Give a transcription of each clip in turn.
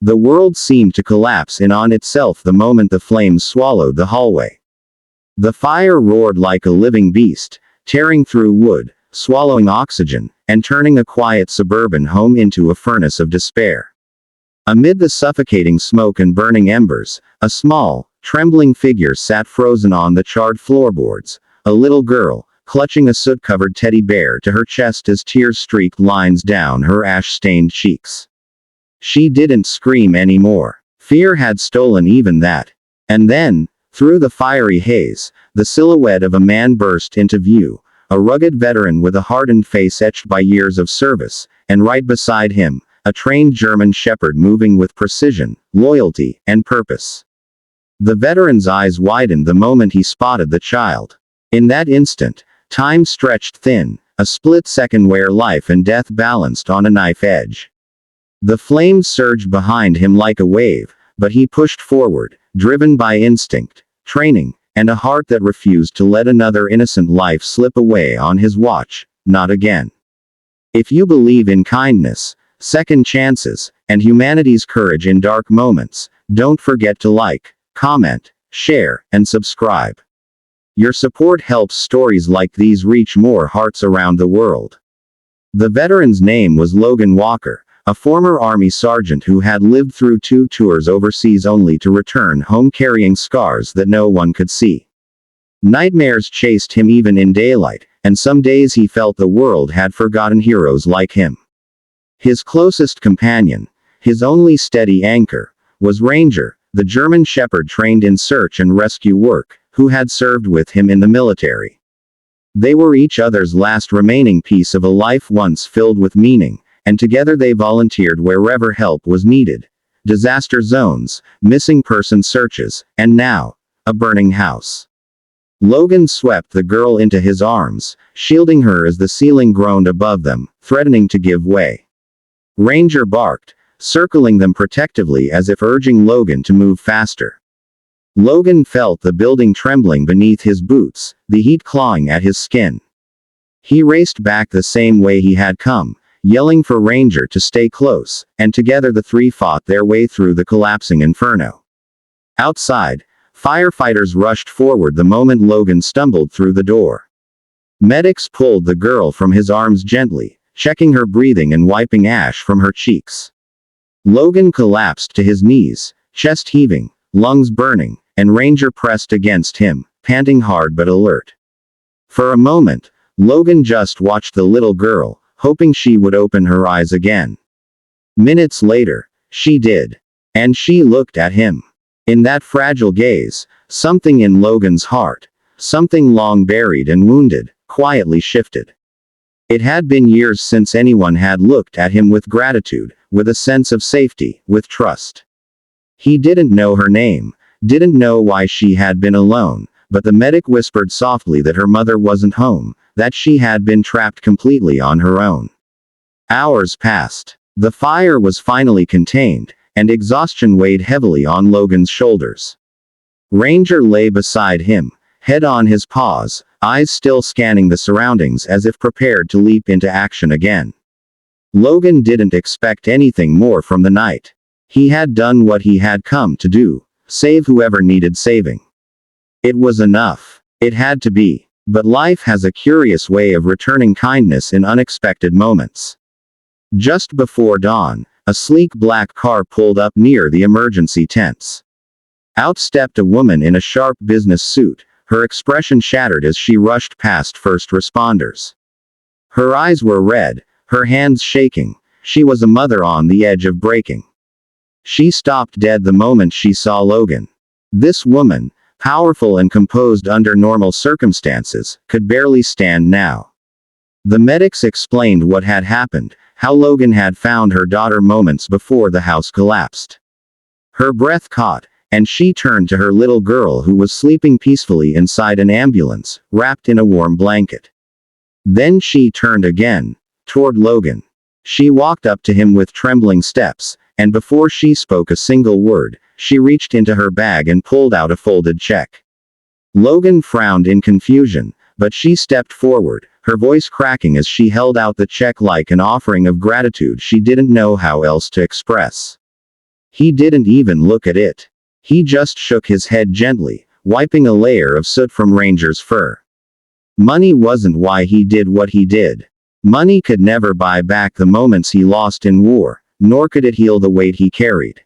The world seemed to collapse in on itself the moment the flames swallowed the hallway. The fire roared like a living beast, tearing through wood, swallowing oxygen, and turning a quiet suburban home into a furnace of despair. Amid the suffocating smoke and burning embers, a small, trembling figure sat frozen on the charred floorboards, a little girl, clutching a soot-covered teddy bear to her chest as tears streaked lines down her ash-stained cheeks. She didn't scream anymore. Fear had stolen even that. And then, through the fiery haze, the silhouette of a man burst into view, a rugged veteran with a hardened face etched by years of service, and right beside him, a trained German shepherd moving with precision, loyalty, and purpose. The veteran's eyes widened the moment he spotted the child. In that instant, time stretched thin, a split second where life and death balanced on a knife edge. The flames surged behind him like a wave, but he pushed forward, driven by instinct, training, and a heart that refused to let another innocent life slip away on his watch. Not again. If you believe in kindness, second chances, and humanity's courage in dark moments, don't forget to like, comment, share, and subscribe. Your support helps stories like these reach more hearts around the world. The veteran's name was Logan Walker, a former Army sergeant who had lived through 2 tours overseas only to return home carrying scars that no one could see. Nightmares chased him even in daylight, and some days he felt the world had forgotten heroes like him. His closest companion, his only steady anchor, was Ranger, the German shepherd trained in search and rescue work, who had served with him in the military. They were each other's last remaining piece of a life once filled with meaning, and together they volunteered wherever help was needed. Disaster zones, missing person searches, and now, a burning house. Logan swept the girl into his arms, shielding her as the ceiling groaned above them, threatening to give way. Ranger barked, circling them protectively as if urging Logan to move faster. Logan felt the building trembling beneath his boots, the heat clawing at his skin. He raced back the same way he had come, yelling for Ranger to stay close, and together the three fought their way through the collapsing inferno. Outside, firefighters rushed forward the moment Logan stumbled through the door. Medics pulled the girl from his arms gently, checking her breathing and wiping ash from her cheeks. Logan collapsed to his knees, chest heaving, lungs burning, and Ranger pressed against him, panting hard but alert. For a moment, Logan just watched the little girl, hoping she would open her eyes again. Minutes later, she did. And she looked at him. In that fragile gaze, something in Logan's heart, something long buried and wounded, quietly shifted. It had been years since anyone had looked at him with gratitude, with a sense of safety, with trust. He didn't know her name, didn't know why she had been alone, but the medic whispered softly that her mother wasn't home, that she had been trapped completely on her own. Hours passed. The fire was finally contained, and exhaustion weighed heavily on Logan's shoulders. Ranger lay beside him, head on his paws, eyes still scanning the surroundings as if prepared to leap into action again. Logan didn't expect anything more from the night. He had done what he had come to do, save whoever needed saving. It was enough. It had to be. But life has a curious way of returning kindness in unexpected moments. Just before dawn, a sleek black car pulled up near the emergency tents. Out stepped a woman in a sharp business suit, her expression shattered as she rushed past first responders. Her eyes were red, her hands shaking. She was a mother on the edge of breaking. She stopped dead the moment she saw Logan. This woman, powerful and composed under normal circumstances, could barely stand now. The medics explained what had happened, how Logan had found her daughter moments before the house collapsed. Her breath caught, and she turned to her little girl who was sleeping peacefully inside an ambulance, wrapped in a warm blanket. Then she turned again, toward Logan. She walked up to him with trembling steps, and before she spoke a single word, she reached into her bag and pulled out a folded check. Logan frowned in confusion, but she stepped forward, her voice cracking as she held out the check like an offering of gratitude she didn't know how else to express. He didn't even look at it. He just shook his head gently, wiping a layer of soot from Ranger's fur. Money wasn't why he did what he did. Money could never buy back the moments he lost in war, nor could it heal the weight he carried.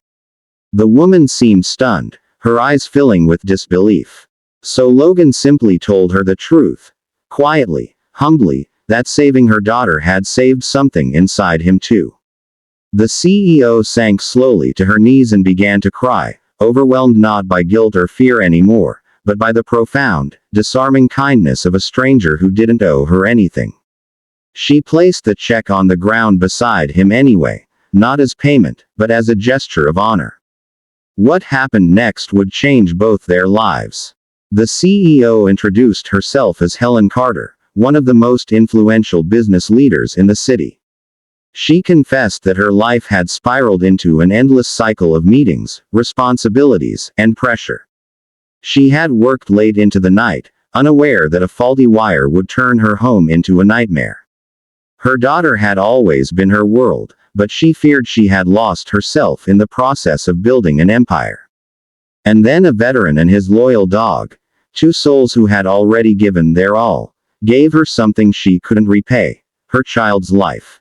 The woman seemed stunned, her eyes filling with disbelief. So Logan simply told her the truth, quietly, humbly, that saving her daughter had saved something inside him too. The CEO sank slowly to her knees and began to cry, overwhelmed not by guilt or fear anymore, but by the profound, disarming kindness of a stranger who didn't owe her anything. She placed the check on the ground beside him anyway, not as payment, but as a gesture of honor. What happened next would change both their lives. The CEO introduced herself as Helen Carter, one of the most influential business leaders in the city. She confessed that her life had spiraled into an endless cycle of meetings, responsibilities, and pressure. She had worked late into the night, unaware that a faulty wire would turn her home into a nightmare. Her daughter had always been her world, but she feared she had lost herself in the process of building an empire. And then a veteran and his loyal dog, two souls who had already given their all, gave her something she couldn't repay, her child's life.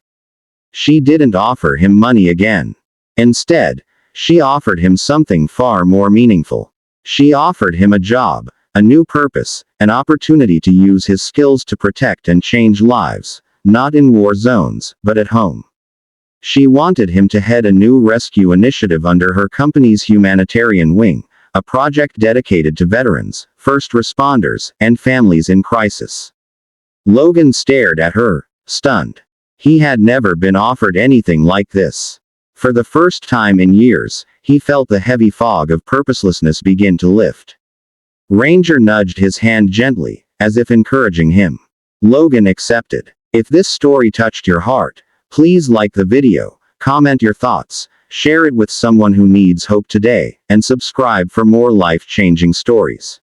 She didn't offer him money again. Instead, she offered him something far more meaningful. She offered him a job, a new purpose, an opportunity to use his skills to protect and change lives, not in war zones, but at home. She wanted him to head a new rescue initiative under her company's humanitarian wing, a project dedicated to veterans, first responders, and families in crisis. Logan stared at her, stunned. He had never been offered anything like this. For the first time in years, he felt the heavy fog of purposelessness begin to lift. Ranger nudged his hand gently, as if encouraging him. Logan accepted. If this story touched your heart, please like the video, comment your thoughts, share it with someone who needs hope today, and subscribe for more life-changing stories.